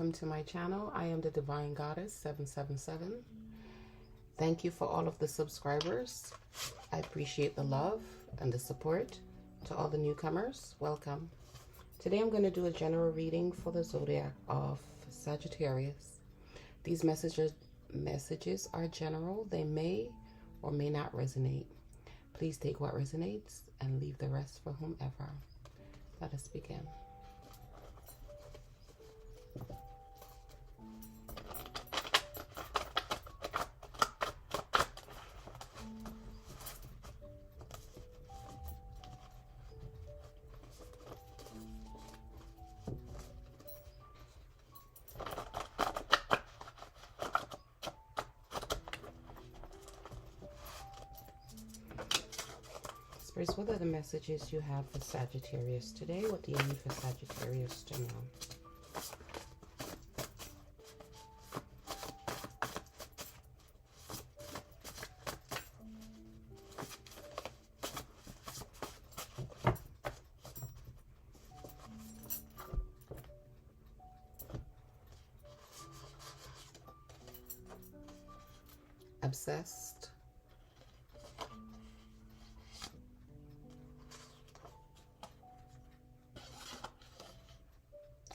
welcome to my channel. I am the Divine Goddess 777. Thank you for all of the subscribers. I appreciate the love and the support. To all the newcomers, welcome. Today I'm going to do a general reading for the zodiac of Sagittarius. These messages are general. They may or may not resonate. Please take what resonates and leave the rest for whomever. Let us begin. Spirits, what are the messages you have for Sagittarius today? What do you need for Sagittarius to know? Obsessed.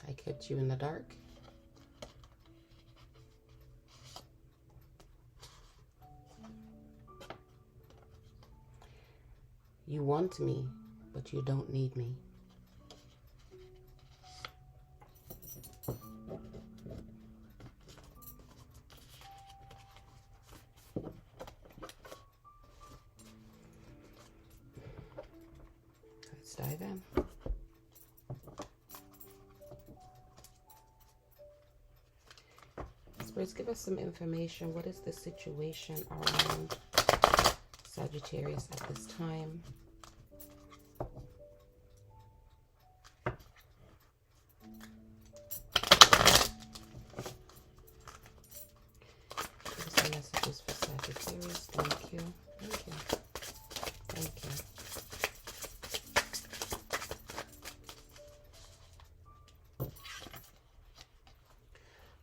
I kept you in the dark. You want me, but you don't need me. Let's dive in. Spirits, give us some information. What is the situation around Sagittarius at this time? Give us some messages for Sagittarius. Thank you. Thank you. Thank you.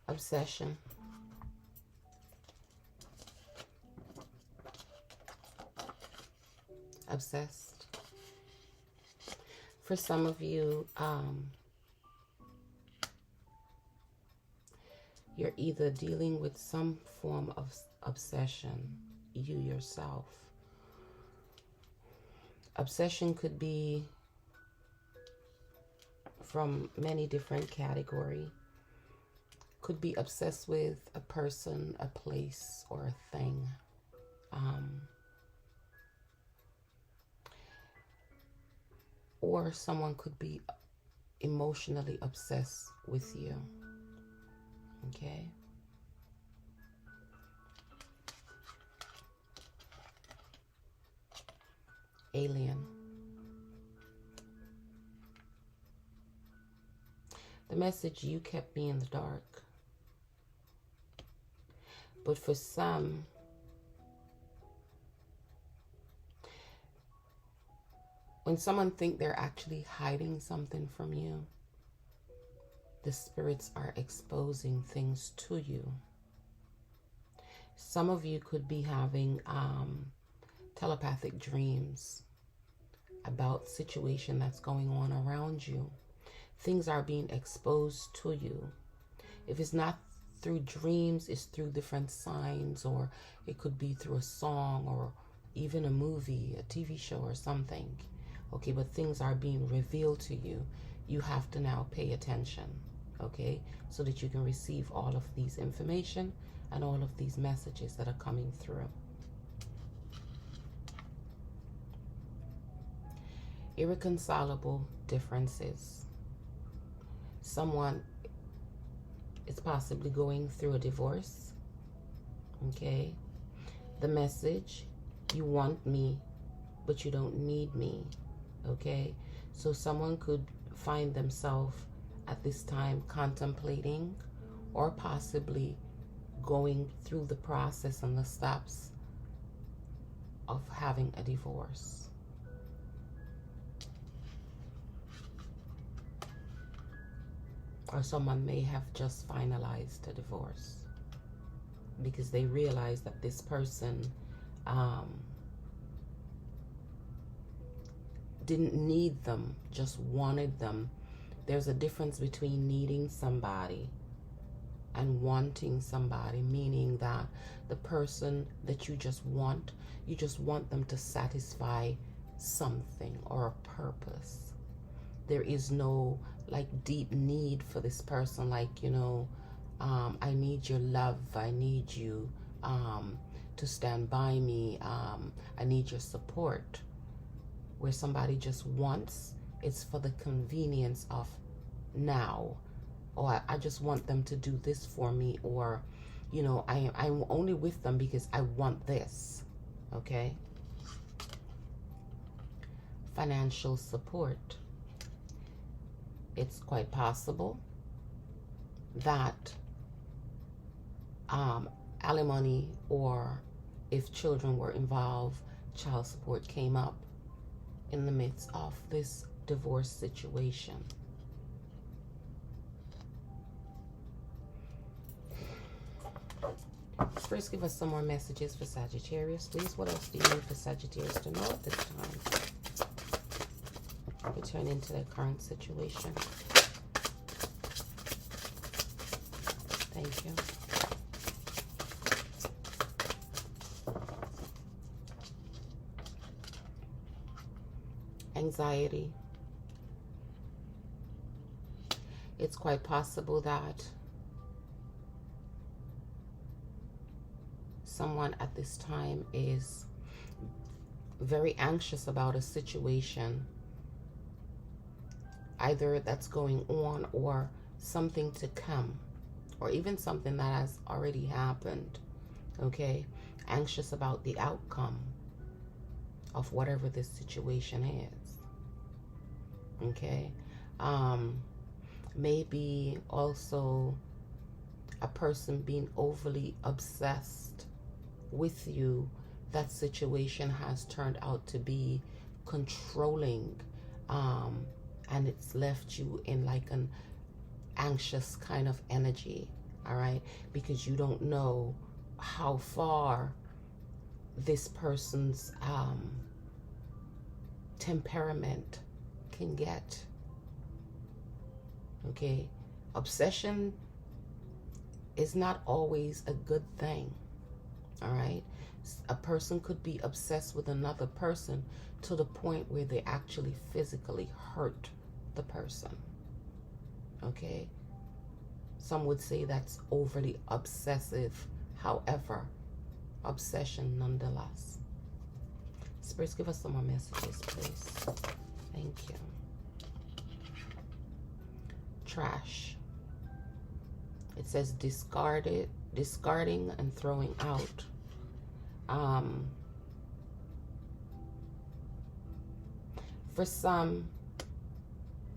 Obsession. Obsessed. For some of you, you're either dealing with some form of obsession, you yourself. Obsession could be from many different categories. Could be obsessed with a person, a place, or a thing. Or someone could be emotionally obsessed with you. Okay? Alien. The message, you kept me in the dark. But for some, when someone thinks they're actually hiding something from you, the spirits are exposing things to you. Some of you could be having telepathic dreams about situation that's going on around you. Things are being exposed to you. If it's not through dreams, it's through different signs, or it could be through a song or even a movie, a TV show or something. Okay, but things are being revealed to you. You have to now pay attention, okay, so that you can receive all of these information and all of these messages that are coming through. Irreconcilable differences. Someone is possibly going through a divorce, okay. The message, you want me, but you don't need me. Okay, so someone could find themselves at this time contemplating or possibly going through the process and the steps of having a divorce. Or someone may have just finalized a divorce because they realize that this person didn't need them, just wanted them. There's a difference between needing somebody and wanting somebody, meaning that the person that you just want them to satisfy something or a purpose. There is no like deep need for this person, like, you know, I need your love, I need you to stand by me, I need your support. Where somebody just wants, it's for the convenience of now, or I just want them to do this for me, or, you know, I'm only with them because I want this. Okay? Financial support. It's quite possible that alimony, or if children were involved, child support came up in the midst of this divorce situation. First, give us some more messages for Sagittarius, please. What else do you need for Sagittarius to know at this time? Returning to their current situation. Thank you. Anxiety. It's quite possible that someone at this time is very anxious about a situation, either that's going on or something to come, or even something that has already happened. Okay? Anxious about the outcome of whatever this situation is. Okay? Maybe also a person being overly obsessed with you. That situation has turned out to be controlling, and it's left you in like an anxious kind of energy. All right? Because you don't know how far this person's temperament can get. Okay? Obsession is not always a good thing. All right? A person could be obsessed with another person to the point where they actually physically hurt the person. Okay? Some would say that's overly obsessive. However, obsession nonetheless. Spirits, give us some more messages, please. Thank you. Trash. It says discarding and throwing out. For some,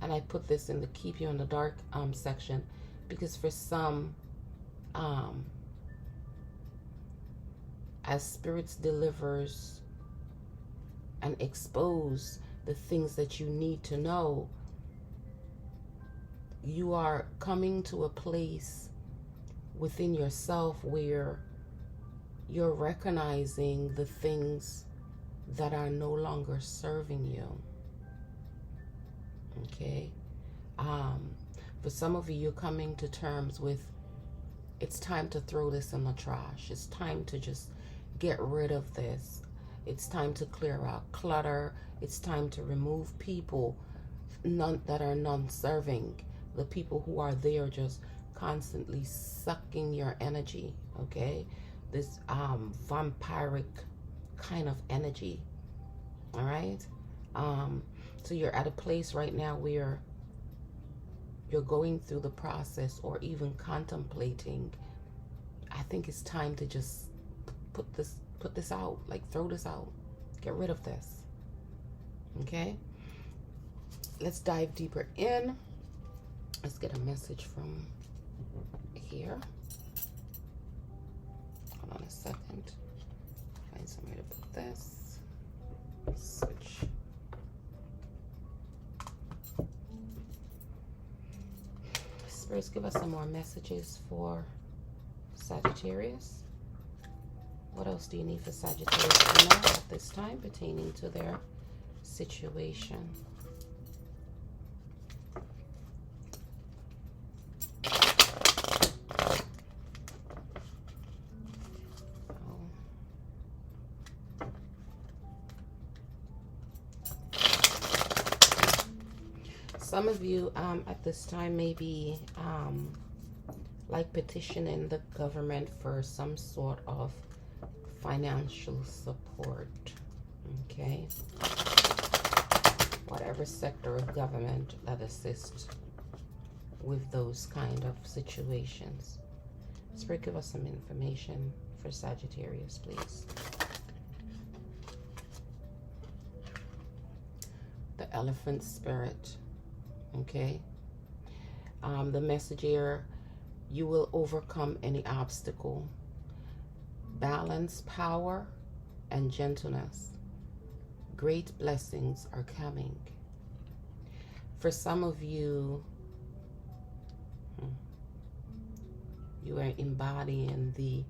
and I put this in the keep you in the dark section, because for some, as spirits delivers and expose the things that you need to know, you are coming to a place within yourself where you're recognizing the things that are no longer serving you. Okay? For some of you, you're coming to terms with, it's time to throw this in the trash. It's time to just get rid of this. It's time to clear out clutter. It's time to remove people that are non-serving. The people who are there just constantly sucking your energy. Okay? This vampiric kind of energy. All right? So you're at a place right now where you're going through the process or even contemplating. I think it's time to just put this out, like throw this out, get rid of this. Okay? Let's dive deeper in. Let's get a message from here. Hold on a second. Find somewhere to put this. Switch. Spirits, give us some more messages for Sagittarius. What else do you need for Sagittarius to know at this time pertaining to their situation? Some of you at this time may be like petitioning the government for some sort of financial support, okay? Whatever sector of government that assists with those kind of situations. Spirit, give us some information for Sagittarius, please. The Elephant Spirit. Okay, the message here: you will overcome any obstacle. Balance, power, and gentleness. Great blessings are coming. For some of you, you are embodying the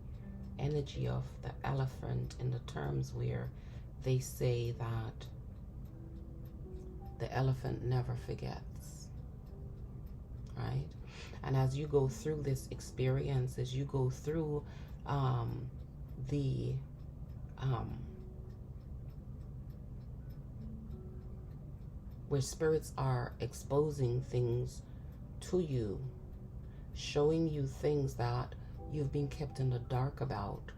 energy of the elephant in the terms where they say that the elephant never forgets. Right? And as you go through this experience, as you go through where spirits are exposing things to you, showing you things that you've been kept in the dark about,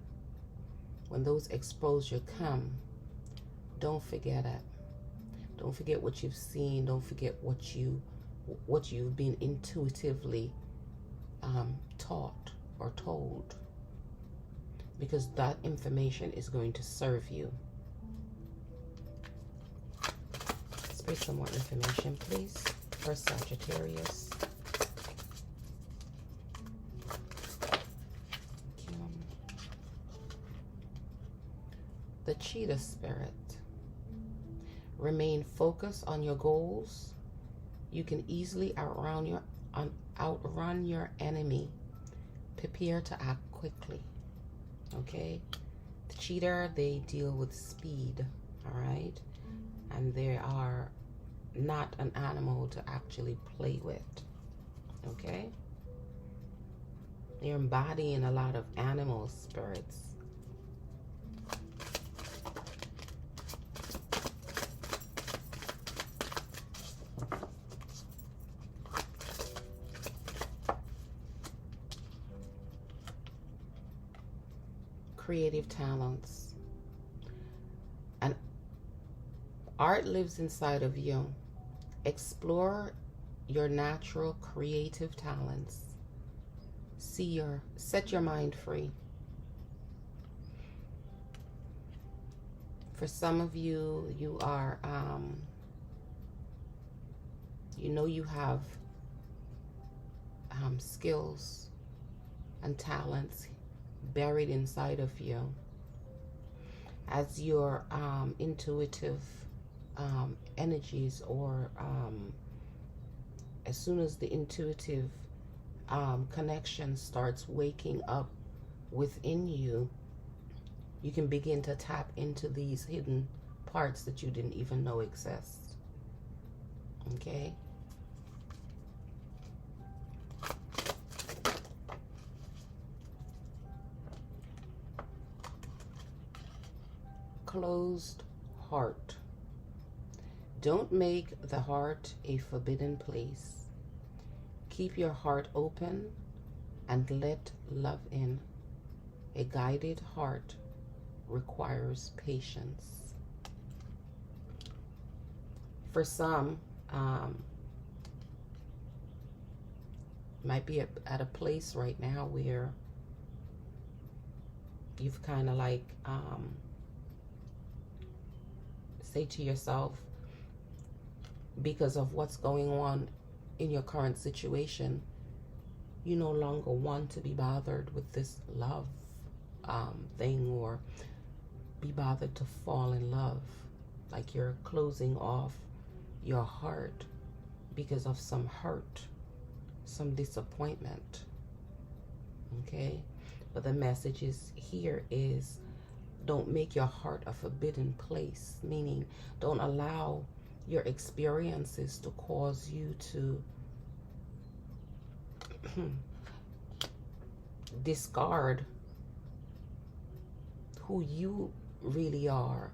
when those exposure come, don't forget it. Don't forget what you've seen. Don't forget what you've been intuitively taught or told, because that information is going to serve you. Let's some more information, please, for Sagittarius. The Cheetah Spirit. Remain focused on your goals. You can easily outrun your enemy. Prepare to act quickly. Okay? The cheetah, they deal with speed. All right? And they are not an animal to actually play with. Okay? They're embodying a lot of animal spirits. Creative talents. And art lives inside of you. Explore your natural creative talents. Set your mind free. For some of you, you are, you have skills and talents buried inside of you. As your intuitive energies, or as soon as the intuitive connection starts waking up within you, you can begin to tap into these hidden parts that you didn't even know exist. Okay? Closed heart. Don't make the heart a forbidden place. Keep your heart open and let love in. A guided heart requires patience. For some, might be at a place right now where you've kind of like say to yourself, because of what's going on in your current situation, you no longer want to be bothered with this love thing, or be bothered to fall in love. Like you're closing off your heart because of some hurt, some disappointment. Okay? But the message is here is don't make your heart a forbidden place, meaning don't allow your experiences to cause you to discard who you really are.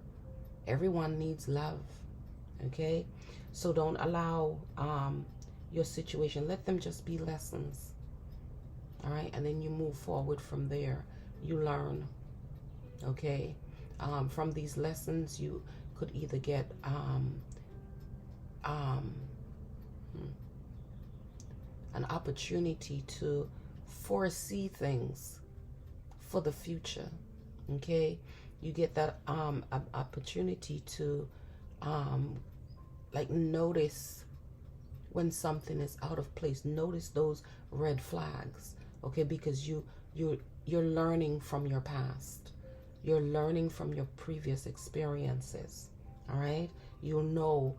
Everyone needs love. Okay? So don't allow your situation, let them just be lessons. All right? And then you move forward from there. You learn. Okay? From these lessons, you could either get an opportunity to foresee things for the future. Okay? You get that opportunity to like notice when something is out of place. Notice those red flags. Okay? Because you're learning from your past. You're learning from your previous experiences. All right? You'll know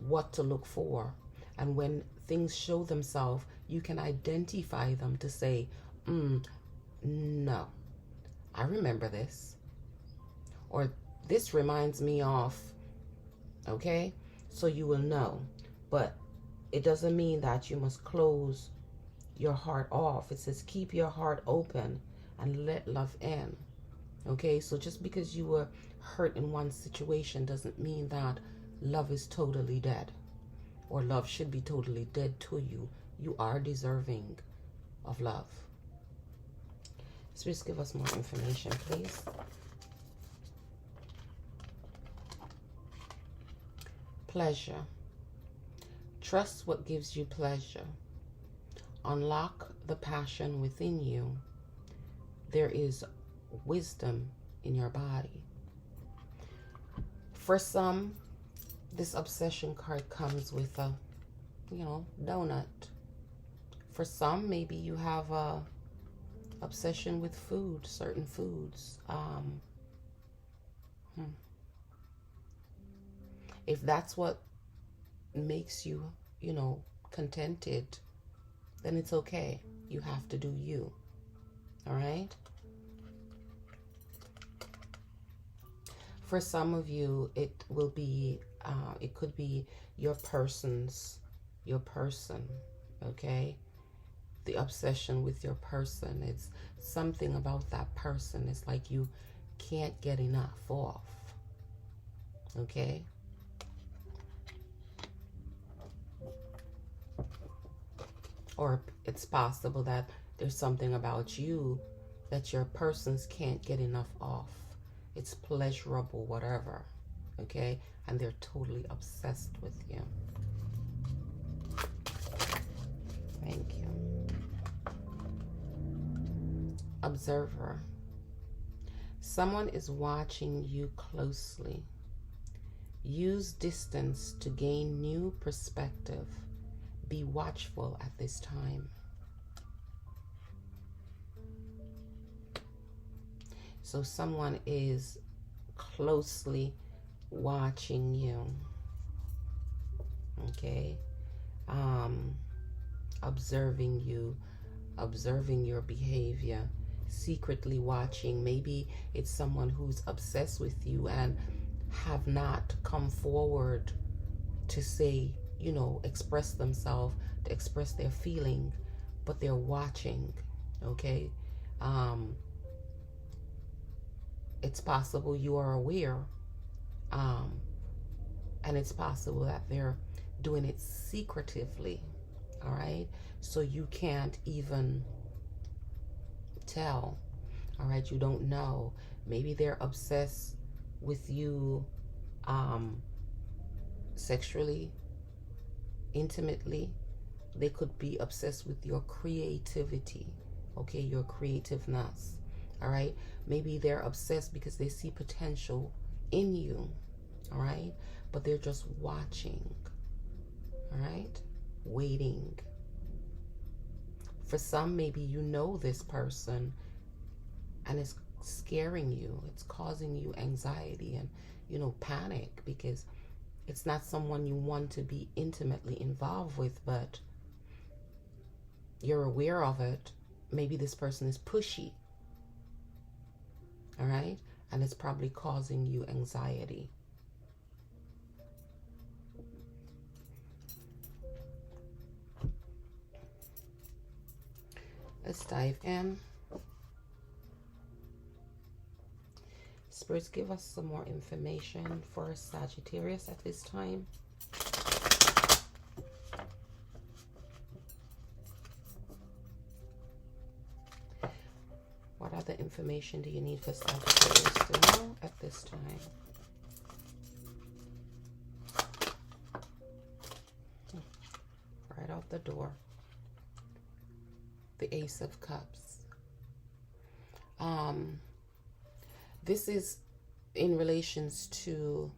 what to look for. And when things show themselves, you can identify them to say, no, I remember this. Or this reminds me of, okay? So you will know. But it doesn't mean that you must close your heart off. It says keep your heart open and let love in. Okay? So just because you were hurt in one situation doesn't mean that love is totally dead. Or love should be totally dead to you. You are deserving of love. Spirits, give us more information, please. Pleasure. Trust what gives you pleasure. Unlock the passion within you. There is wisdom in your body. For some, this obsession card comes with a, donut. For some, maybe you have a obsession with food, certain foods. If that's what makes you, contented, then it's okay. You have to do you. All right? For some of you, it will be, it could be your person, okay? The obsession with your person. It's something about that person. It's like you can't get enough of, okay? Or it's possible that there's something about you that your persons can't get enough of. It's pleasurable, whatever, okay? And they're totally obsessed with you. Thank you. Observer. Someone is watching you closely. Use distance to gain new perspective. Be watchful at this time. So someone is closely watching you, okay? Observing you, observing your behavior, secretly watching. Maybe it's someone who's obsessed with you and have not come forward to say, express themselves, to express their feeling, but they're watching, okay? It's possible you are aware, and it's possible that they're doing it secretively, all right? So you can't even tell, all right? You don't know. Maybe they're obsessed with you sexually, intimately. They could be obsessed with your creativity, okay? Your creativeness, all right? Maybe they're obsessed because they see potential in you, all right? But they're just watching, all right? Waiting. For some, maybe you know this person and it's scaring you. It's causing you anxiety and, panic because it's not someone you want to be intimately involved with, but you're aware of it. Maybe this person is pushy, all right? And it's probably causing you anxiety. Let's dive in. Spirits, give us some more information for Sagittarius at this time. What other information do you need for Sagittarius to know at this time? Right out the door. The Ace of Cups. This is in relations to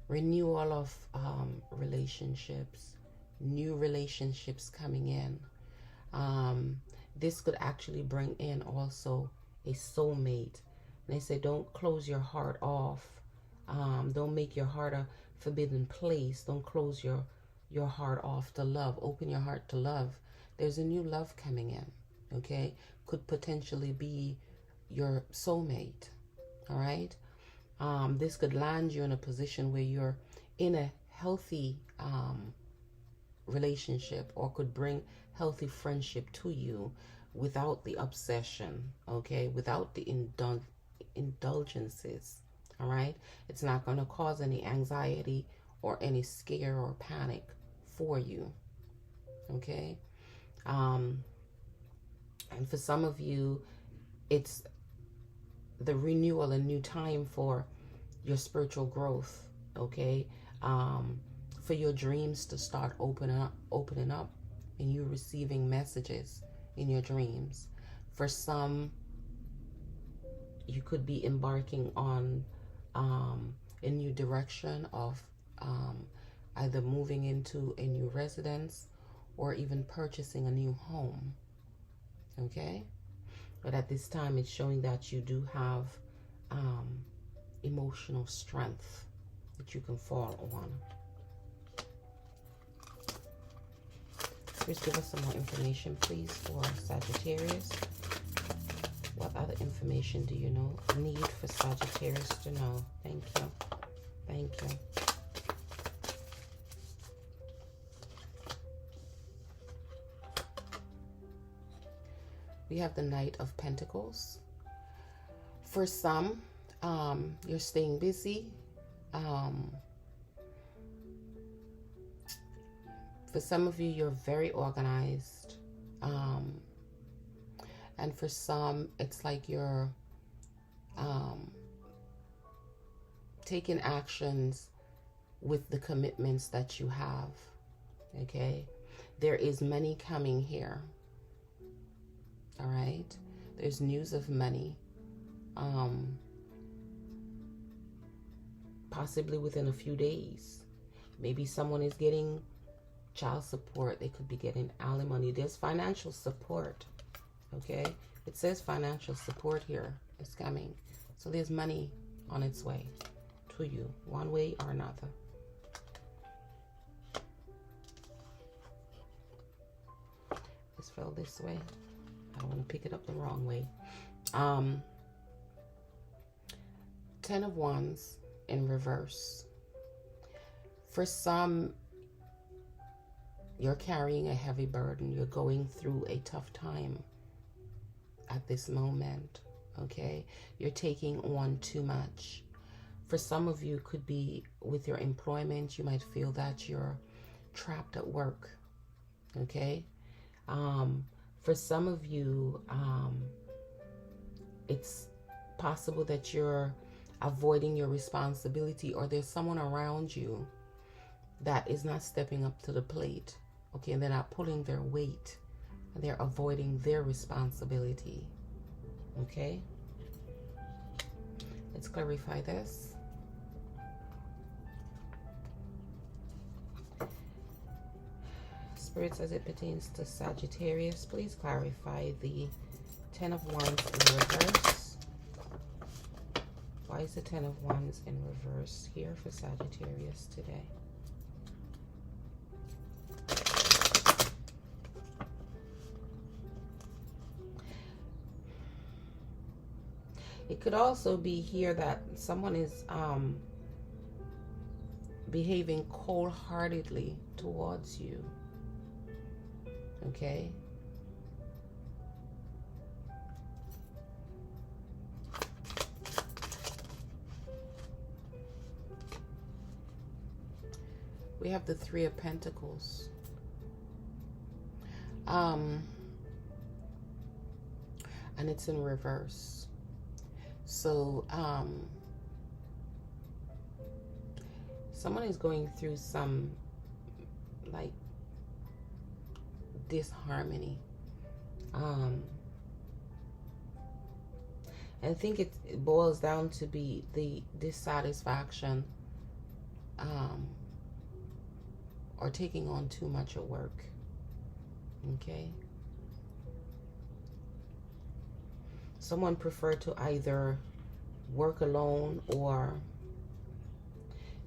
renewal of relationships, new relationships coming in. This could actually bring in also a soulmate. And they say don't close your heart off. Don't make your heart a forbidden place. Don't close your heart off to love. Open your heart to love. There's a new love coming in, okay? Could potentially be your soulmate, all right? This could land you in a position where you're in a healthy relationship, or could bring healthy friendship to you without the obsession, okay? Without the indulgences, all right? It's not going to cause any anxiety or any scare or panic for you, okay? And for some of you, it's the renewal, a new time for your spiritual growth, okay? For your dreams to start opening up, and you receiving messages in your dreams. For some, you could be embarking on a new direction of either moving into a new residence or even purchasing a new home, okay? But at this time, it's showing that you do have emotional strength that you can fall on. Please give us some more information, please, for Sagittarius. What other information do you need for Sagittarius to know? Thank you. Thank you. We have the Knight of Pentacles. For some, you're staying busy. For some of you, you're very organized. And for some, it's like you're taking actions with the commitments that you have, okay? There is money coming here. All right, there's news of money, possibly within a few days. Maybe someone is getting child support. They could be getting alimony. There's financial support, okay? It says financial support here is coming. So there's money on its way to you, one way or another. Let's fill this way. I don't want to pick it up the wrong way. 10 of Wands in reverse. For some, you're carrying a heavy burden. You're going through a tough time at this moment, okay? You're taking on too much. For some of you, could be with your employment. You might feel that you're trapped at work, okay? For some of you, it's possible that you're avoiding your responsibility, or there's someone around you that is not stepping up to the plate, okay? And they're not pulling their weight. They're avoiding their responsibility, okay? Let's clarify this. Spirits, as it pertains to Sagittarius, please clarify the 10 of Wands in reverse. Why is the 10 of Wands in reverse here for Sagittarius today? It could also be here that someone is behaving cold-heartedly towards you. Okay? We have the Three of Pentacles. And it's in reverse. So, someone is going through some, like, disharmony. I think it boils down to be the dissatisfaction, or taking on too much of work. Okay? Someone prefer to either work alone, or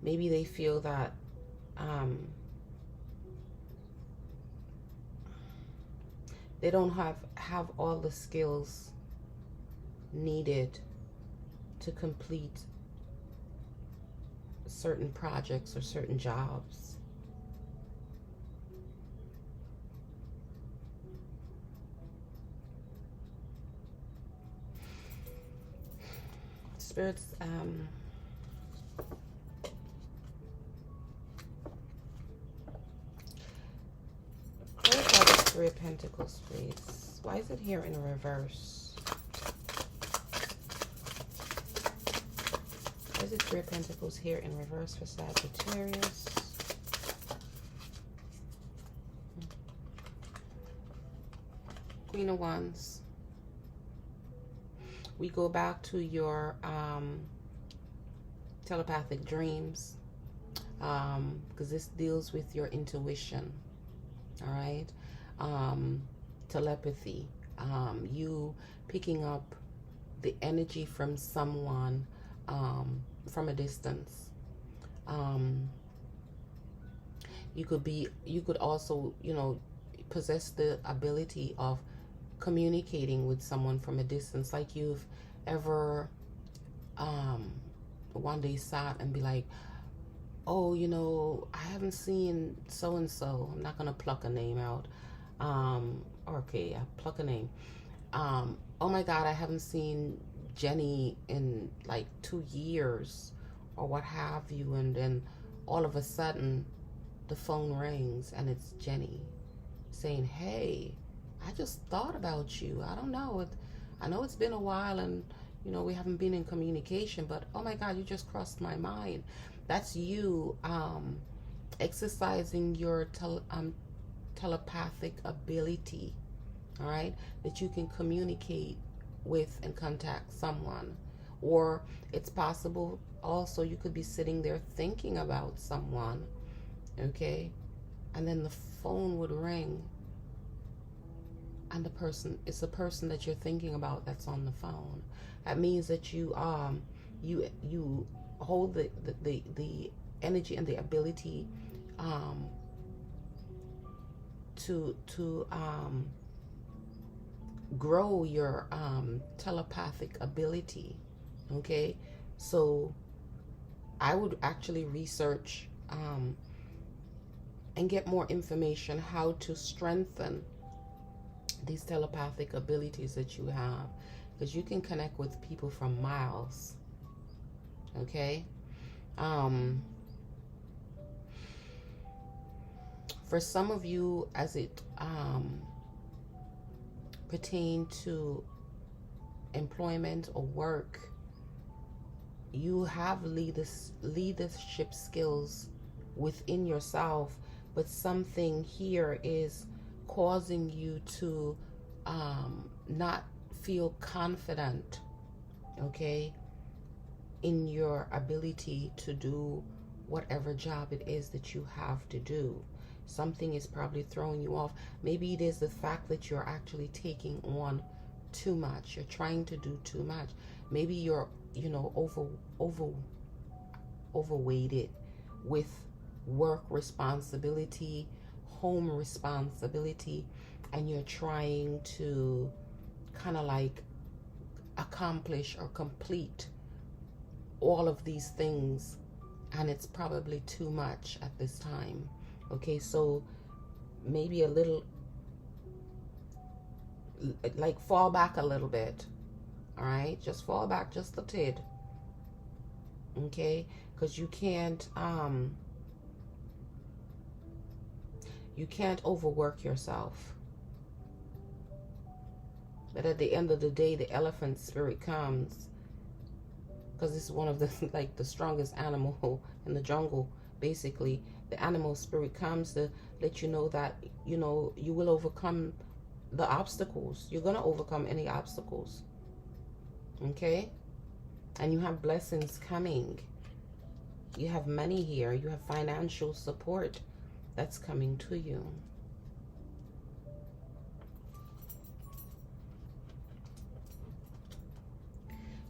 maybe they feel that they don't have all the skills needed to complete certain projects or certain jobs. Spirits, clarify the Three of Pentacles, please. Why is it here in reverse? Why is it Three of Pentacles here in reverse for Sagittarius? Queen of Wands. We go back to your telepathic dreams, because this deals with your intuition. All right? Telepathy. You picking up the energy from someone from a distance. You could also, possess the ability of communicating with someone from a distance. Like you've ever one day sat and be like, oh, I haven't seen so and so. I'm not gonna pluck a name out. Okay, I pluck a name. Oh my God, I haven't seen Jenny in like 2 years, or what have you. And then all of a sudden the phone rings and it's Jenny saying, hey, I just thought about you. I don't know. I know it's been a while, and we haven't been in communication, but oh my God, you just crossed my mind. That's you exercising your telepathic ability. All right, that you can communicate with and contact someone. Or it's possible also you could be sitting there thinking about someone, okay, and then the phone would ring, and it's the person that you're thinking about that's on the phone. That means that you hold the energy and the ability to grow your telepathic ability. Okay, so I would actually research and get more information how to strengthen these telepathic abilities that you have, because you can connect with people from miles. Okay, for some of you, as it pertain to employment or work, you have leadership skills within yourself, but something here is causing you to not feel confident, okay, in your ability to do whatever job it is that you have to do. Something is probably throwing you off. Maybe it is the fact that you're actually taking on too much. You're trying to do too much. Maybe you're, overweighted with work responsibility, home responsibility, and you're trying to kind of like accomplish or complete all of these things, and it's probably too much at this time. Okay, so maybe a little, like, fall back a little bit. All right, just fall back just a tid. Okay, because you can't overwork yourself. But at the end of the day, the elephant spirit comes, because this is one of the like the strongest animal in the jungle. Basically, the animal spirit comes to let you know that, you know, you will overcome the obstacles. You're gonna overcome any obstacles. Okay, and you have blessings coming. You have money here. You have financial support that's coming to you.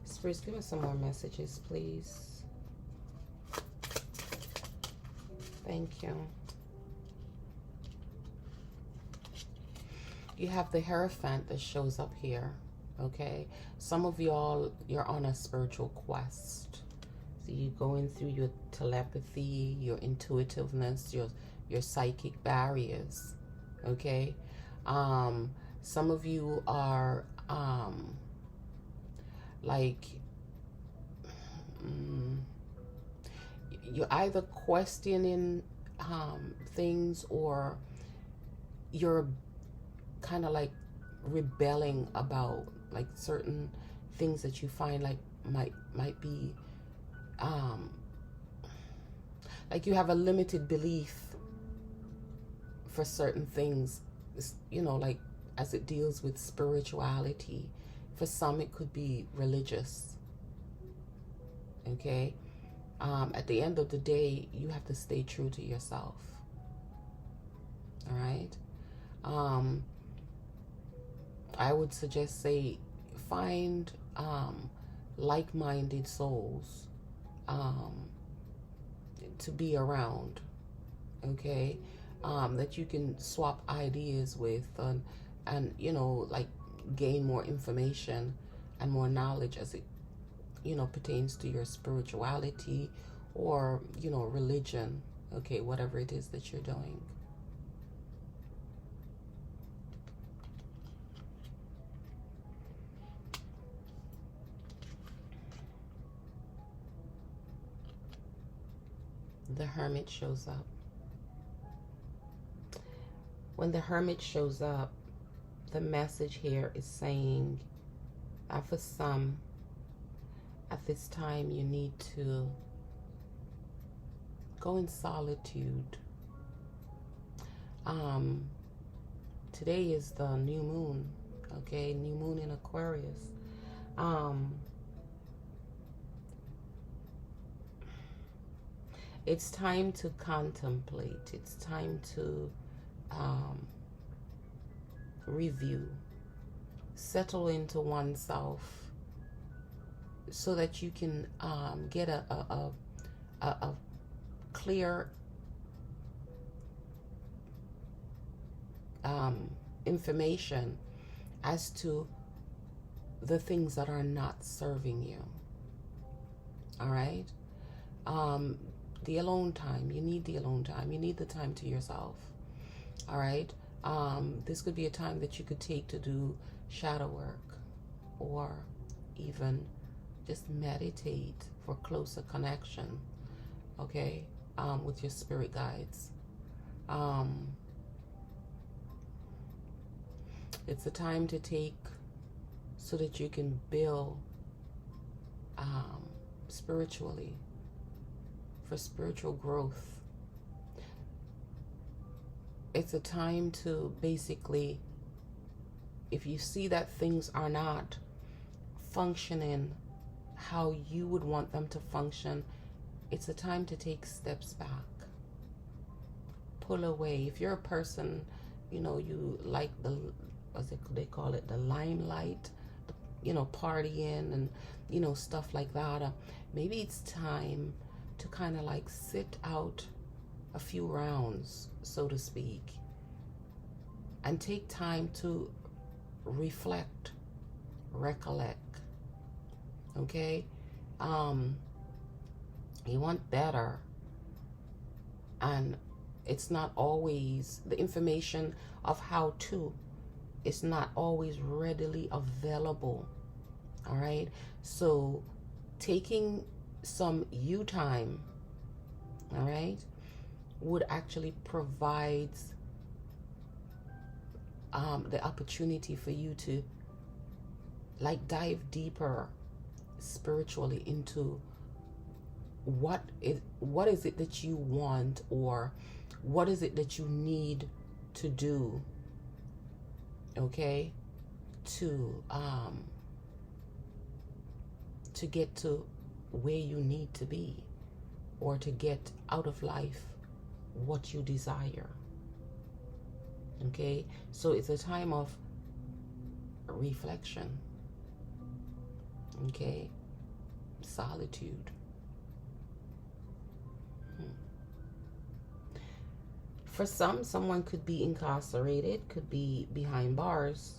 Spirits, give us some more messages, please. Thank you. You have the Hierophant that shows up here. Okay, some of y'all, you're on a spiritual quest. So you're going through your telepathy, your intuitiveness, your psychic barriers. Okay, some of you are like you're either questioning things, or you're kind of like rebelling about like certain things that you find like might be like you have a limited belief for certain things, you know, like as it deals with spirituality. For some it could be religious. Okay, at the end of the day, you have to stay true to yourself. All right, I would suggest, say, find like-minded souls to be around. Okay, that you can swap ideas with, and you know, like gain more information and more knowledge as it, you know, pertains to your spirituality or, you know, religion. Okay, whatever it is that you're doing. The Hermit shows up. When the Hermit shows up, the message here is saying that for some, at this time, you need to go in solitude. Today is the new moon, okay? New moon in Aquarius. It's time to contemplate. It's time to review, settle into oneself, so that you can get a clear information as to the things that are not serving you. All right, the alone time. You need the alone time. You need the time to yourself. All right. This could be a time that you could take to do shadow work, or even just meditate for closer connection, okay, with your spirit guides. It's a time to take so that you can build spiritually, for spiritual growth. It's a time to basically, if you see that things are not functioning how you would want them to function, it's a time to take steps back. Pull away. If you're a person, you know, you like the, what's it, they call it, the limelight, you know, partying and, you know, stuff like that. Maybe it's time to kind of like sit out a few rounds, so to speak, and take time to reflect, recollect, Okay? You want better. And it's not always, the information of how to is not always readily available. All right? So taking some you time, all right, would actually provide the opportunity for you to like dive deeper spiritually into what is it that you want, or what is it that you need to do, okay, to get to where you need to be, or to get out of life what you desire. Okay, so it's a time of reflection, okay, solitude. For some, someone could be incarcerated, could be behind bars,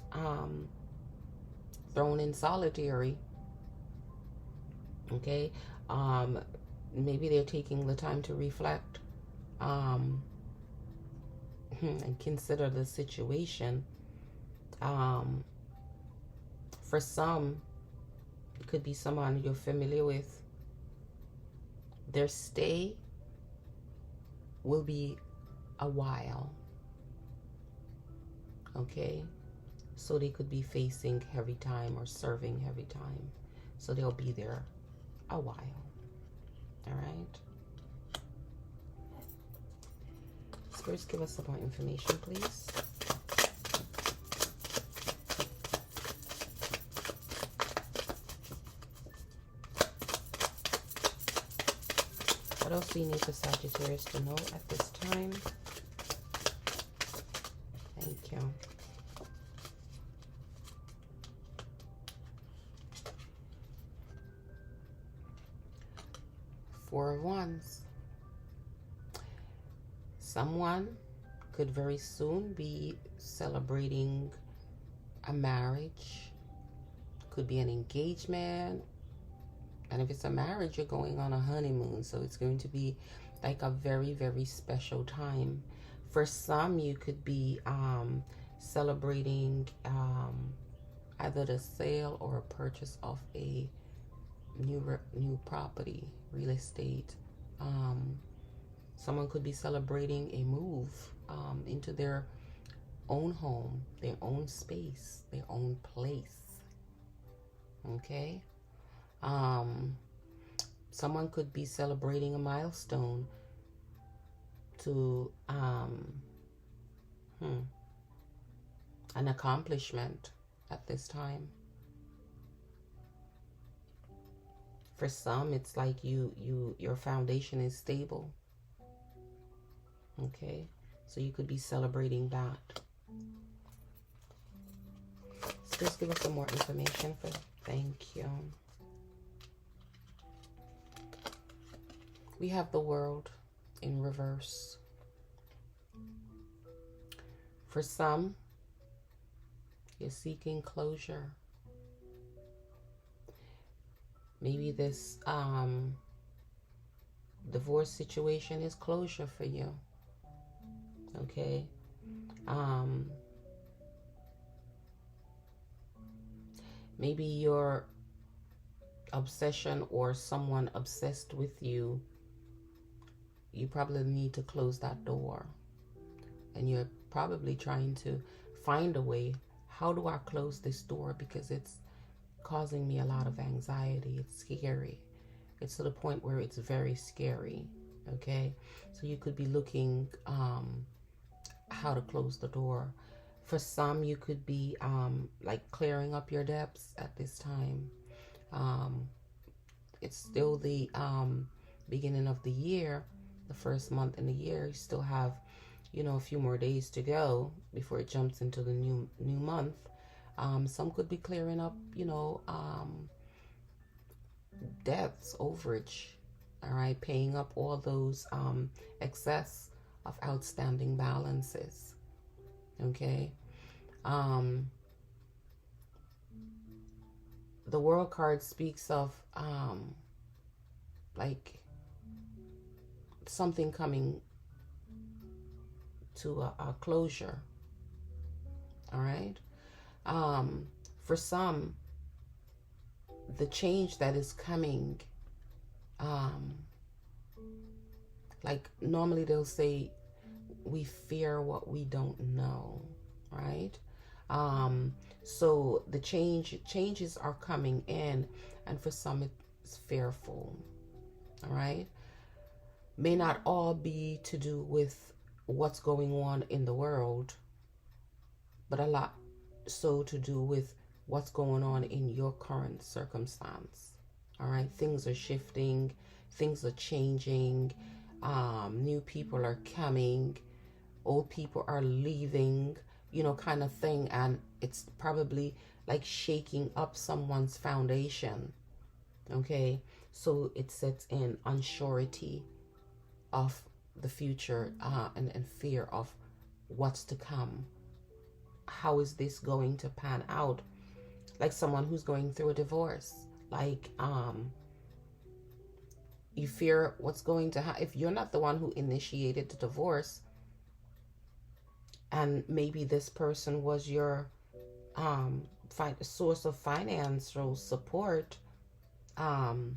thrown in solitary. Okay, maybe they're taking the time to reflect, and consider the situation. For some, it could be someone you're familiar with. Their stay will be a while. Okay, so they could be facing heavy time or serving heavy time, so they'll be there a while. All right, spirits, give us some more information, please. What else do you need for Sagittarius to know at this time? Thank you. Four of Wands. Someone could very soon be celebrating a marriage. Could be an engagement. And if it's a marriage, you're going on a honeymoon. So it's going to be like a very, very special time. For some, you could be celebrating either the sale or a purchase of a new property, real estate. Someone could be celebrating a move into their own home, their own space, their own place. Okay? Someone could be celebrating a milestone to an accomplishment at this time. For some, it's like your foundation is stable. Okay, so you could be celebrating that. So just give us some more information for. Thank you. We have the World in reverse. For some, you're seeking closure. Maybe this divorce situation is closure for you. Okay. Maybe your obsession or someone obsessed with you, you probably need to close that door. And you're probably trying to find a way. How do I close this door? Because it's causing me a lot of anxiety. It's scary. It's to the point where it's very scary. Okay, so you could be looking how to close the door. For some, you could be like clearing up your debts at this time. It's still the beginning of the year, the first month in the year. You still have, a few more days to go before it jumps into the new month. Some could be clearing up, debts, overage, all right, paying up all those excess of outstanding balances. the World card speaks of like something coming to a closure. All right. For some, the change that is coming, like normally they'll say, we fear what we don't know, right? So the changes are coming in, and for some it's fearful. All right. May not all be to do with what's going on in the world, but a lot so to do with what's going on in your current circumstance. All right. Things are shifting, things are changing, new people are coming, old people are leaving, kind of thing. And it's probably like shaking up someone's foundation. Okay. So it sets in unsurety of the future, and fear of what's to come. How is this going to pan out? Like someone who's going through a divorce. Like, you fear what's going to happen. If you're not the one who initiated the divorce, and maybe this person was your source of financial support, because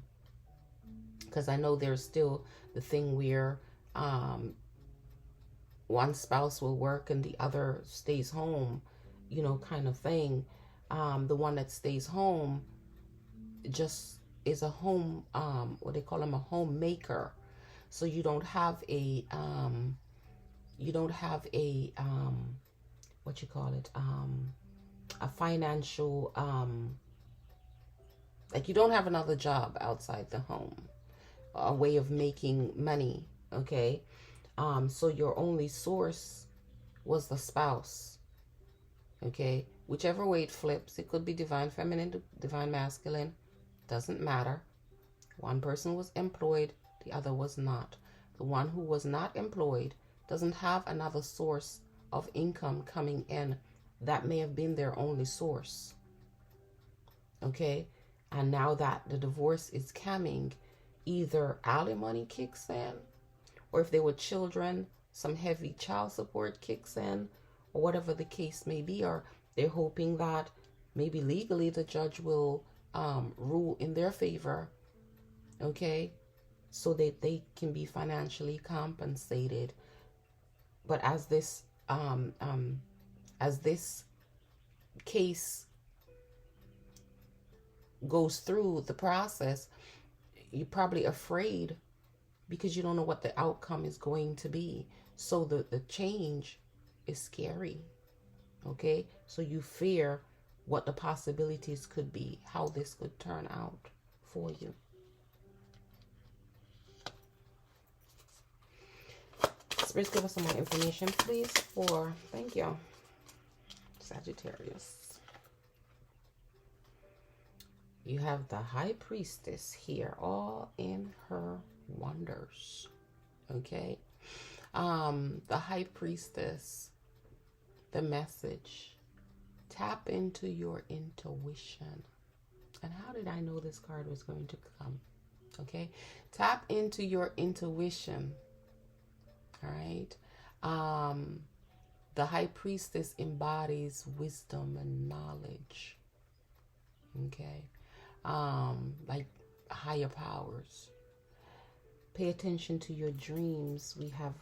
I know there's still the thing where one spouse will work and the other stays home, kind of thing. The one that stays home just is a home, what they call them, a homemaker. So you don't have a what you call it, a financial, like you don't have another job outside the home, a way of making money. Okay. So your only source was the spouse. Okay. Whichever way it flips, it could be divine feminine, divine masculine, doesn't matter. One person was employed, the other was not. The one who was not employed doesn't have another source of income coming in. That may have been their only source. Okay. And now that the divorce is coming, either alimony kicks in, or if there were children, some heavy child support kicks in, or whatever the case may be. Or they're hoping that maybe legally the judge will rule in their favor, okay, so that they can be financially compensated. But as this case goes through the process, you're probably afraid because you don't know what the outcome is going to be. So the change is scary. Okay, so you fear what the possibilities could be, how this could turn out for you. Spirits, give us some more information, please, for, thank you, Sagittarius. You have the High Priestess here, all in her wonders. Okay. The High Priestess, the message, tap into your intuition. And how did I know this card was going to come? Okay. Tap into your intuition. All right. The High Priestess embodies wisdom and knowledge. Okay. Like higher powers. Pay attention to your dreams. We have,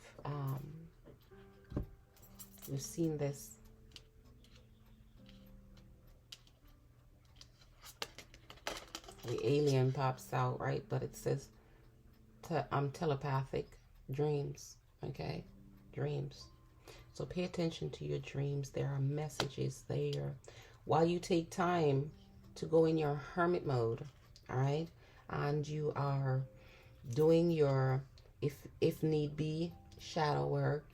we've seen this. The alien pops out, right? But it says telepathic dreams. Okay, dreams. So pay attention to your dreams. There are messages there. While you take time to go in your hermit mode, all right, and you are doing your, if need be, shadow work,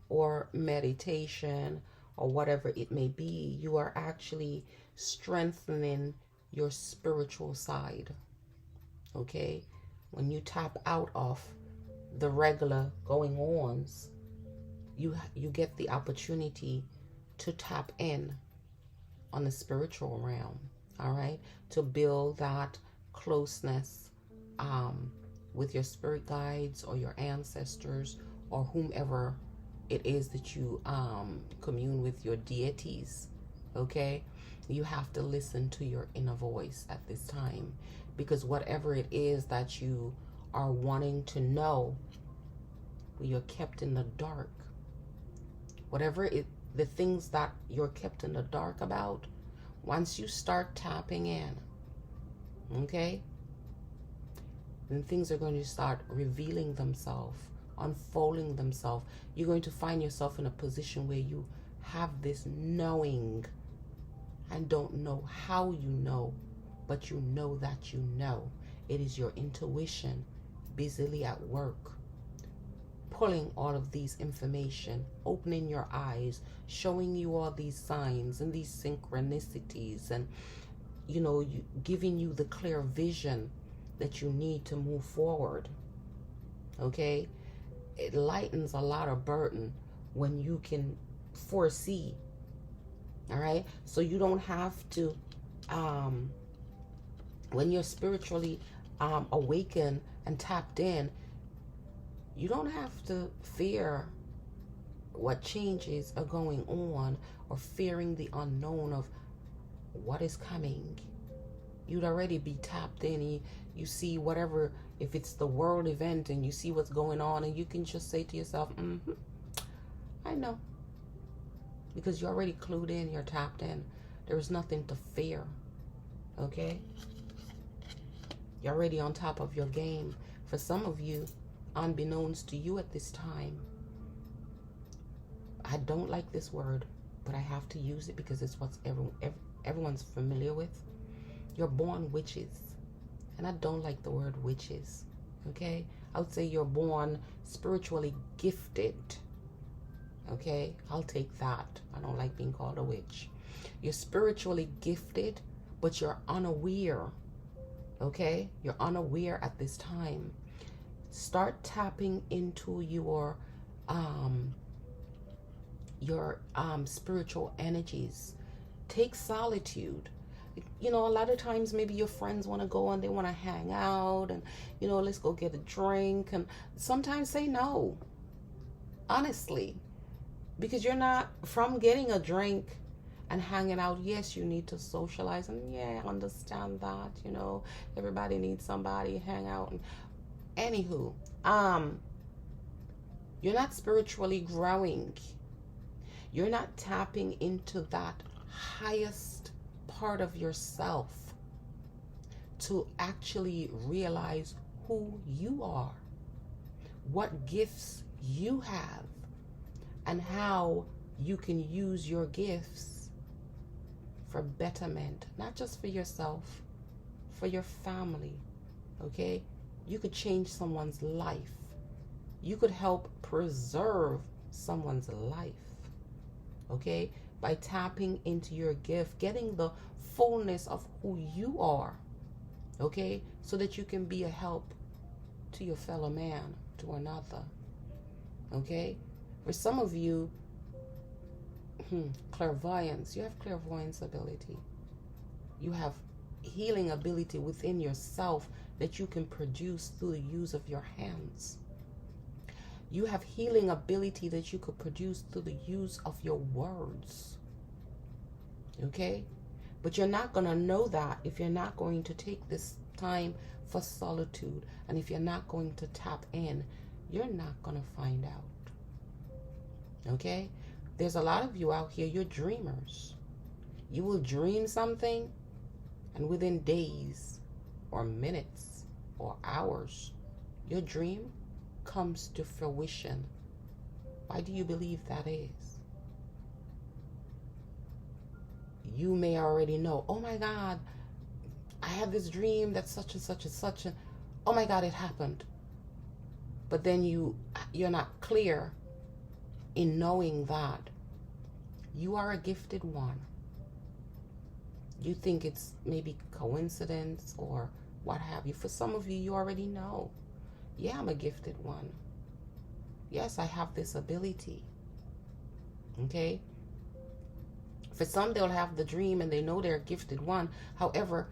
or meditation, or whatever it may be, you are actually strengthening your spiritual side. Okay, when you tap out of the regular going ons, you get the opportunity to tap in on the spiritual realm. all right, to build that closeness with your spirit guides or your ancestors or whomever it is that you commune with, your deities. Okay, you have to listen to your inner voice at this time, because whatever it is that you are wanting to know, you're kept in the dark. Whatever the things that you're kept in the dark about, once you start tapping in, okay, then things are going to start revealing themselves, unfolding themselves. You're going to find yourself in a position where you have this knowing and don't know how you know, but you know that you know. It is your intuition busily at work, pulling all of these information, opening your eyes, showing you all these signs and these synchronicities, and giving you the clear vision that you need to move forward. Okay, it lightens a lot of burden when you can foresee. All right, so you don't have to when you're spiritually awakened and tapped in, you don't have to fear what changes are going on or fearing the unknown of what is coming. You'd already be tapped in. You see whatever, if it's the world event and you see what's going on, and you can just say to yourself, I know. Because you're already clued in, you're tapped in. There's nothing to fear. Okay? You're already on top of your game. For some of you, unbeknownst to you at this time, I don't like this word, but I have to use it because it's what everyone's familiar with. You're born witches. And I don't like the word witches. Okay? I would say you're born spiritually gifted. Okay? I'll take that. I don't like being called a witch. You're spiritually gifted, but you're unaware. Okay? You're unaware at this time. Start tapping into your spiritual energies. Take solitude. A lot of times maybe your friends want to go and they want to hang out and, let's go get a drink. And sometimes say no. Honestly. Because you're not, from getting a drink and hanging out, yes, you need to socialize. And yeah, I understand that, everybody needs somebody to hang out. And anywho, you're not spiritually growing. You're not tapping into that highest part of yourself to actually realize who you are, what gifts you have, and how you can use your gifts for betterment, not just for yourself, for your family. Okay? You could change someone's life. You could help preserve someone's life. Okay? By tapping into your gift, getting the fullness of who you are. Okay? So that you can be a help to your fellow man, to another. Okay? For some of you, clairvoyance. You have clairvoyance ability. You have healing ability within yourself that you can produce through the use of your hands. You have healing ability that you could produce through the use of your words. Okay? But you're not going to know that if you're not going to take this time for solitude. And if you're not going to tap in, you're not going to find out. Okay? There's a lot of you out here, you're dreamers. You will dream something, and within days or minutes or hours, your dream comes to fruition. Why do you believe that is? You may already know, oh my God, I had this dream that such and such and such, and oh my God, it happened. But then you're not clear in knowing that you are a gifted one. You think it's maybe coincidence or what have you. For some of you, you already know. Yeah, I'm a gifted one. Yes, I have this ability. Okay? For some, they'll have the dream and they know they're a gifted one. However,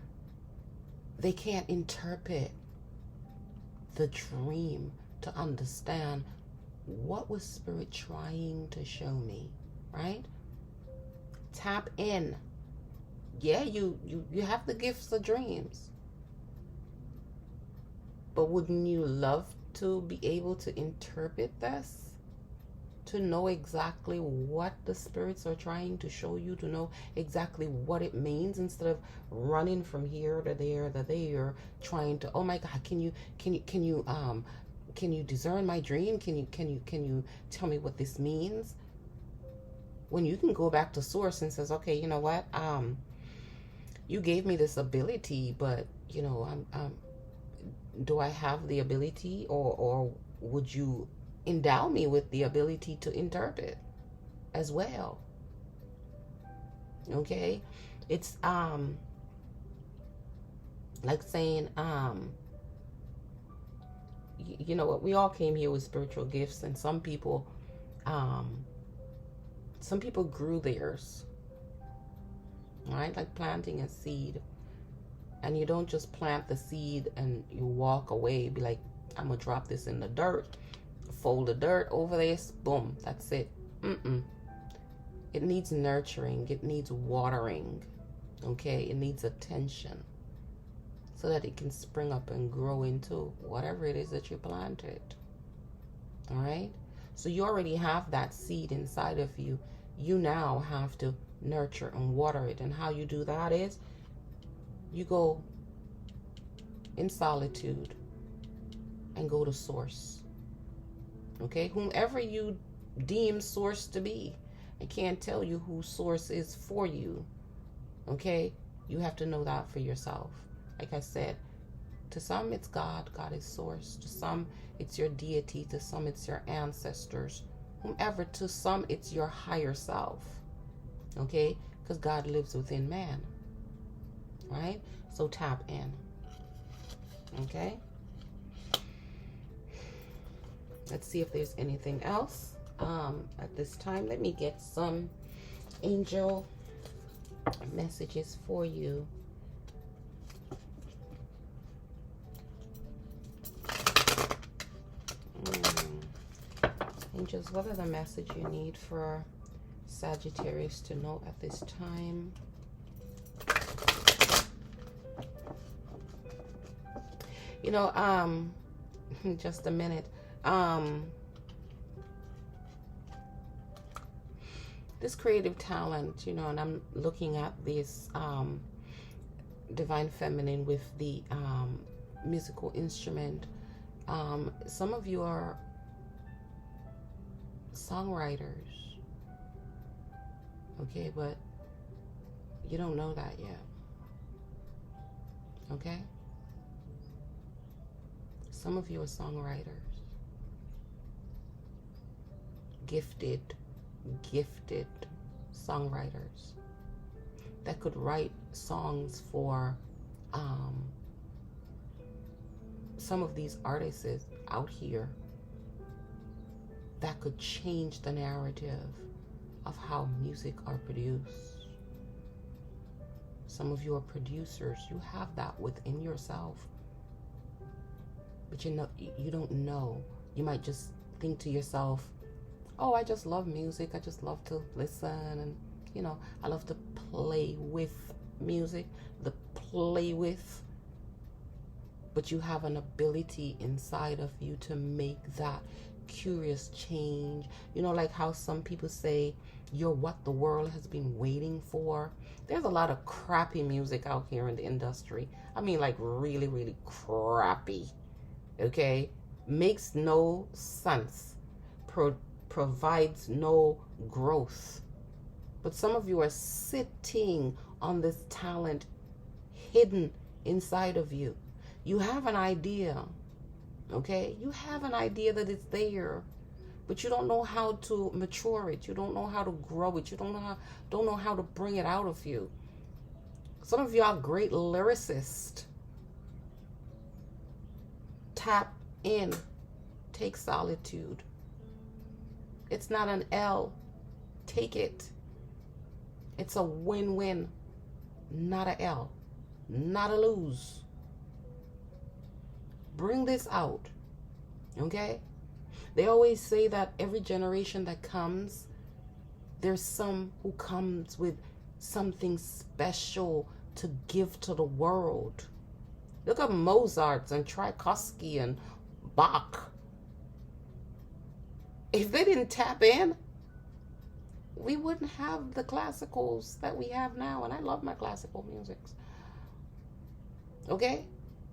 they can't interpret the dream to understand what was Spirit trying to show me, right? Tap in. Yeah, you have the gifts of dreams. But wouldn't you love to be able to interpret this? To know exactly what the spirits are trying to show you, to know exactly what it means, instead of running from here to there to there, trying to, oh my God, can you discern my dream? Can you tell me what this means? When you can go back to source and says, okay, you know what, you gave me this ability, but you know, do I have the ability, or would you endow me with the ability to interpret as well? Okay, it's like saying, you know what, we all came here with spiritual gifts, and some people grew theirs, right? Like planting a seed, and you don't just plant the seed and you walk away, be like, I'm gonna drop this in the dirt, fold the dirt over this, boom, that's it. It needs nurturing, it needs watering, okay? It needs attention so that it can spring up and grow into whatever it is that you planted. All right? So you already have that seed inside of you. You now have to nurture and water it. And how you do that is you go in solitude and go to source. Okay? Whomever you deem source to be. I can't tell you who source is for you. Okay? You have to know that for yourself. Like I said, to some it's God. God is source. To some it's your deity. To some it's your ancestors. Whomever, to some it's your higher self. Okay? Because God lives within man. Right? So tap in. Okay? Let's see if there's anything else at this time. Let me get some angel messages for you. Angels, what are the message you need for Sagittarius to know at this time? You know, just a minute. This creative talent, you know, and I'm looking at this divine feminine with the musical instrument. Some of you are songwriters, okay, but you don't know that yet. Okay? Some of you are songwriters, gifted songwriters that could write songs for some of these artists out here that could change the narrative of how music are produced. Some of you are producers. You have that within yourself. But you know, you don't know. You might just think to yourself, oh, I just love music. I just love to listen. And, you know, I love to play with music. The play with. But you have an ability inside of you to make that curious change. You know, like how some people say you're what the world has been waiting for. There's a lot of crappy music out here in the industry. I mean, like really, really crappy. Okay? Makes no sense. Provides no growth. But some of you are sitting on this talent hidden inside of you. You have an idea. Okay? You have an idea that it's there. But you don't know how to mature it. You don't know how to grow it. You don't know how to bring it out of you. Some of you are great lyricists. Tap in. Take solitude. It's not an L. Take it. It's a win-win, not a L, not a lose. Bring this out, okay? They always say that every generation that comes, there's some who comes with something special to give to the world. Look at Mozart and Tchaikovsky and Bach. If they didn't tap in, we wouldn't have the classicals that we have now. And I love my classical music. Okay?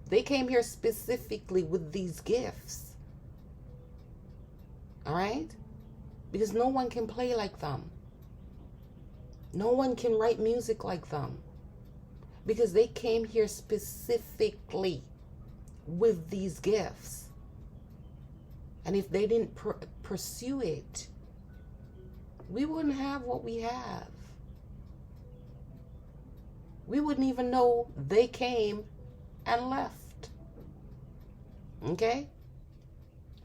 They came here specifically with these gifts. All right? Because no one can play like them. No one can write music like them. Because they came here specifically with these gifts. And if they didn't pursue it, we wouldn't have what we have. We wouldn't even know they came and left. Okay?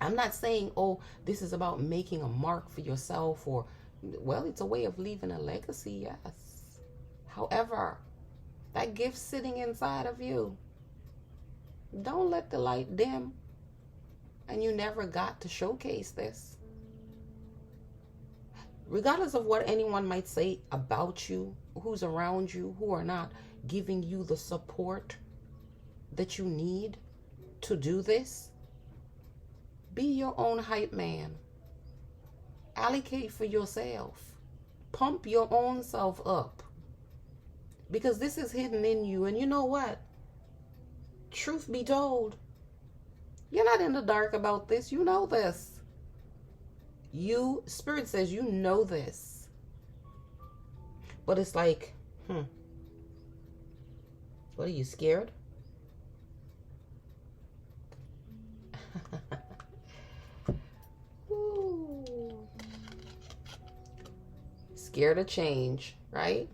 I'm not saying, oh, this is about making a mark for yourself, or, well, it's a way of leaving a legacy, yes. However, that gift sitting inside of you, don't let the light dim, and you never got to showcase this. Regardless of what anyone might say about you, who's around you, who are not giving you the support that you need to do this, be your own hype man. Allocate for yourself. Pump your own self up. Because this is hidden in you. And you know what? Truth be told, you're not in the dark about this. You know this. Spirit says you know this. But it's like, what, are you scared? Scared of change, right?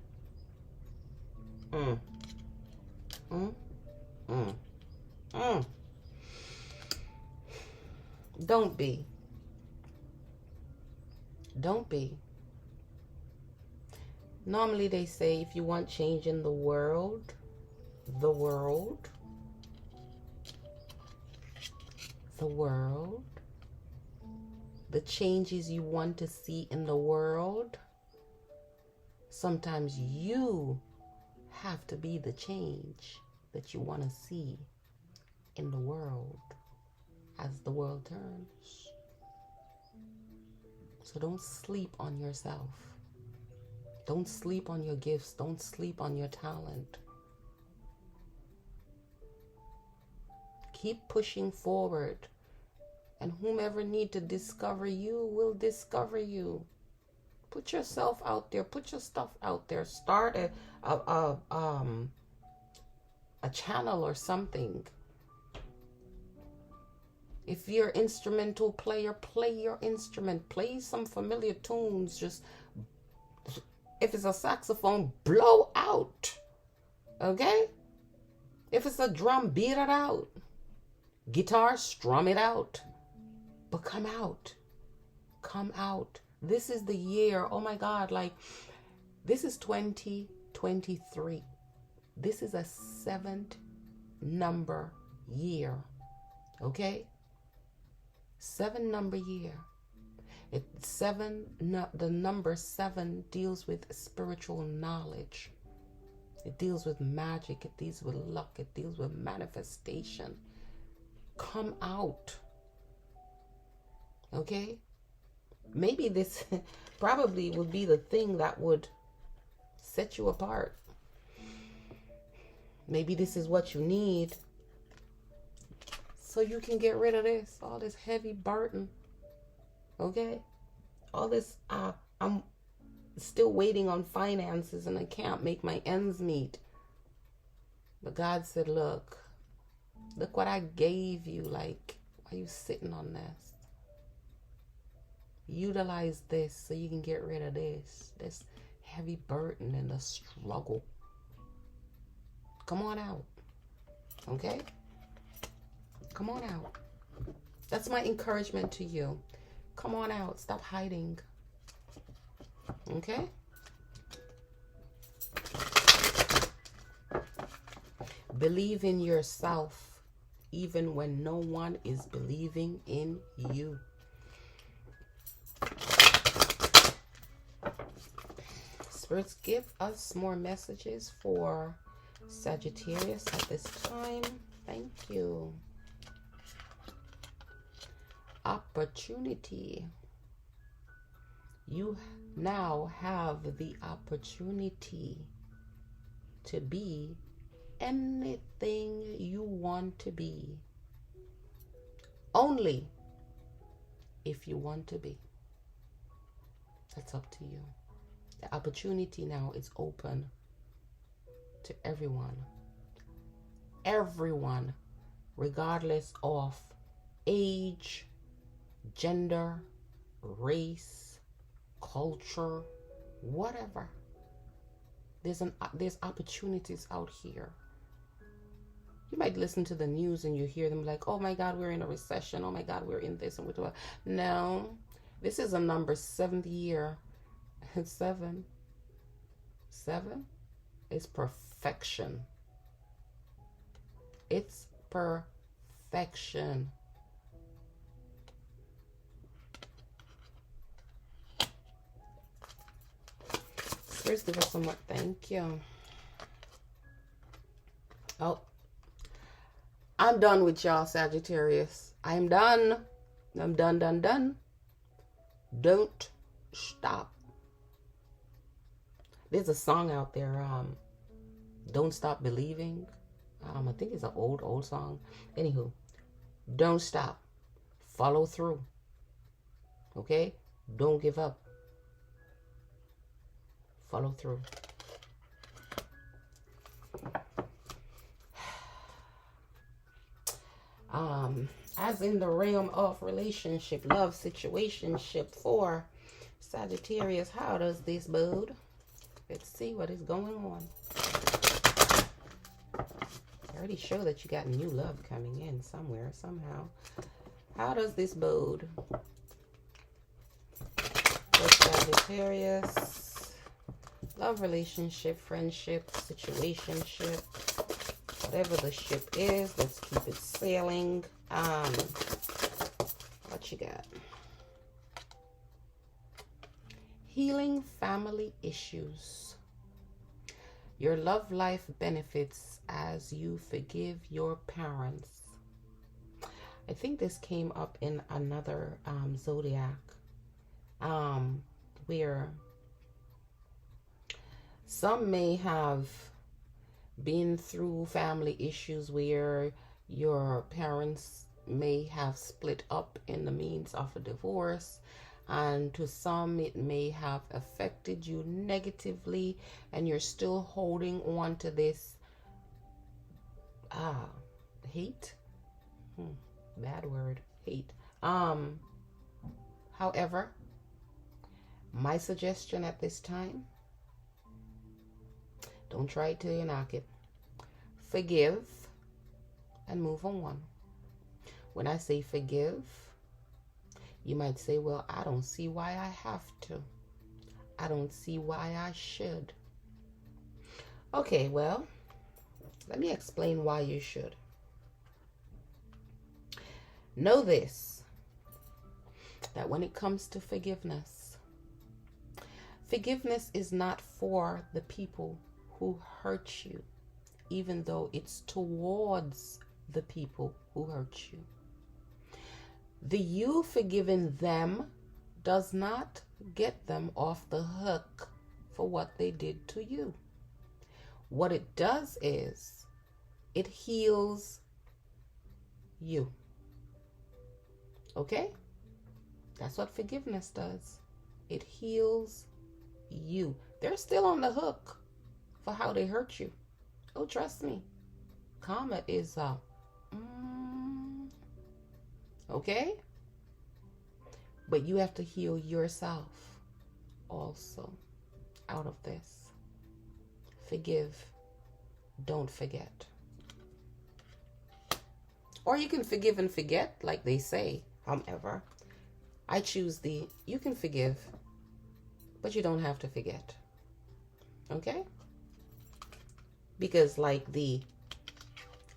Don't be. Don't be. Normally they say if you want change in the world, the changes you want to see in the world, sometimes you have to be the change that you want to see in the world as the world turns. So don't sleep on yourself. Don't sleep on your gifts. Don't sleep on your talent. Keep pushing forward. And whomever need to discover you will discover you. Put yourself out there. Put your stuff out there. Start a channel or something. If you're an instrumental player, play your instrument. Play some familiar tunes. Just, if it's a saxophone, blow out. Okay? If it's a drum, beat it out. Guitar, strum it out. But come out. Come out. This is the year. Oh my God. Like, this is 2023. This is a 7th number year. Okay? 7 number year. The number 7 deals with spiritual knowledge. It deals with magic. It deals with luck. It deals with manifestation. Come out. Okay? Maybe this probably would be the thing that would set you apart. Maybe this is what you need, so you can get rid of this, all this heavy burden. Okay? All this, I'm still waiting on finances and I can't make my ends meet. But God said, look what I gave you. Like, why are you sitting on this? Utilize this so you can get rid of this heavy burden and the struggle. Come on out. Okay? Come on out. That's my encouragement to you. Come on out. Stop hiding. Okay? Believe in yourself even when no one is believing in you. Spirits, give us more messages for Sagittarius at this time. Thank you. Opportunity. You now have the opportunity to be anything you want to be. Only if you want to be. That's up to you. The opportunity now is open to everyone. Everyone, regardless of age, gender, race, culture, whatever. There's opportunities out here. You might listen to the news and you hear them like, oh my God, we're in a recession. Oh my God, we're in this and we're doing. No, this is a number 7th year. 7 is perfection. It's perfection. Spirits, give us some more. Thank you. Oh, I'm done with y'all, Sagittarius. I'm done. I'm done. Don't stop. There's a song out there, Don't Stop Believing. I think it's an old song. Anywho, don't stop. Follow through. Okay? Don't give up. Follow through. As in the realm of relationship, love, situationship for Sagittarius, how does this bode? Let's see what is going on. I already show that you got new love coming in somewhere, somehow. How does this bode for Sagittarius? Love, relationship, friendship, situationship. Whatever the ship is, let's keep it sailing. What you got? Healing family issues. Your love life benefits as you forgive your parents. I think this came up in another zodiac where some may have been through family issues where your parents may have split up in the means of a divorce. And to some, it may have affected you negatively, and you're still holding on to this hate. Bad word, hate. However, my suggestion at this time, don't try it till you knock it. Forgive and move on. When I say forgive, you might say, well, I don't see why I have to. I don't see why I should. Okay, well, let me explain why you should. Know this, that when it comes to forgiveness, forgiveness is not for the people who hurt you, even though it's towards the people who hurt you. The you forgiving them does not get them off the hook for what they did to you. What it does is it heals you. Okay? That's what forgiveness does. It heals you. They're still on the hook for how they hurt you. Oh, trust me. Karma is okay? But you have to heal yourself also out of this. Forgive. Don't forget. Or you can forgive and forget, like they say. However, I choose you can forgive, but you don't have to forget. Okay? Because like the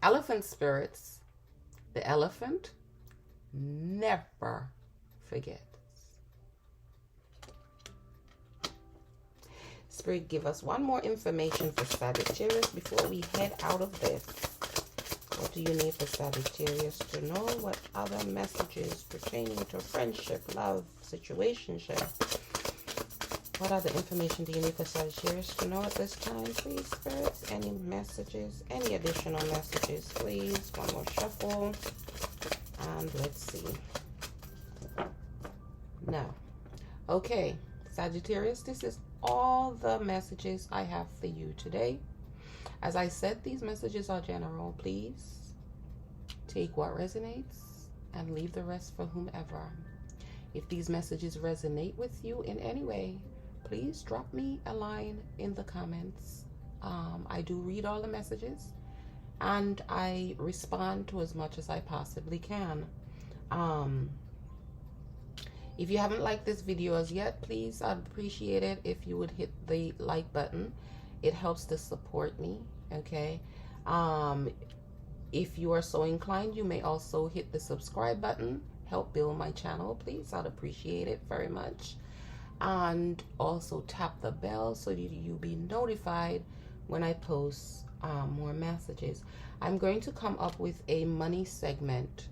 Elephant spirits, the elephant never forgets. Spirit, give us one more information for Sagittarius before we head out of this. What do you need for Sagittarius to know? What other messages pertaining to friendship, love, situationship? What other information do you need for Sagittarius to know at this time, please, spirits? Any messages, any additional messages, please? One more shuffle. And let's see. No. Okay, Sagittarius, this is all the messages I have for you today. As I said, these messages are general. Please take what resonates and leave the rest for whomever. If these messages resonate with you in any way, please drop me a line in the comments. I do read all the messages and I respond to as much as I possibly can. If you haven't liked this video as yet, please, I'd appreciate it if you would hit the like button. It helps to support me, okay? If you are so inclined, you may also hit the subscribe button. Help build my channel, please. I'd appreciate it very much. And also tap the bell so that you'll be notified when I post more messages. I'm going to come up with a money segment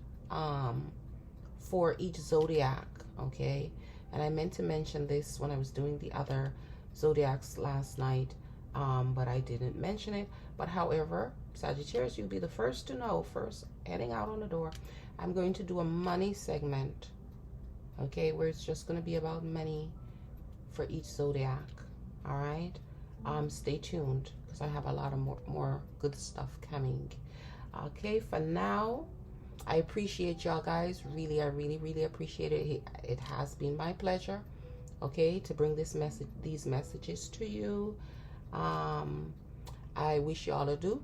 for each zodiac, okay? And I meant to mention this when I was doing the other zodiacs last night, but I didn't mention it. But however, Sagittarius, you'll be the first to know, first heading out on the door. I'm going to do a money segment, okay, where it's just going to be about money for each zodiac. All right, stay tuned because I have a lot of more good stuff coming. Okay, for now, I appreciate y'all guys. Really, I really appreciate it. It has been my pleasure, okay, to bring these messages to you. I wish y'all to do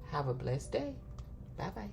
have a blessed day. Bye bye.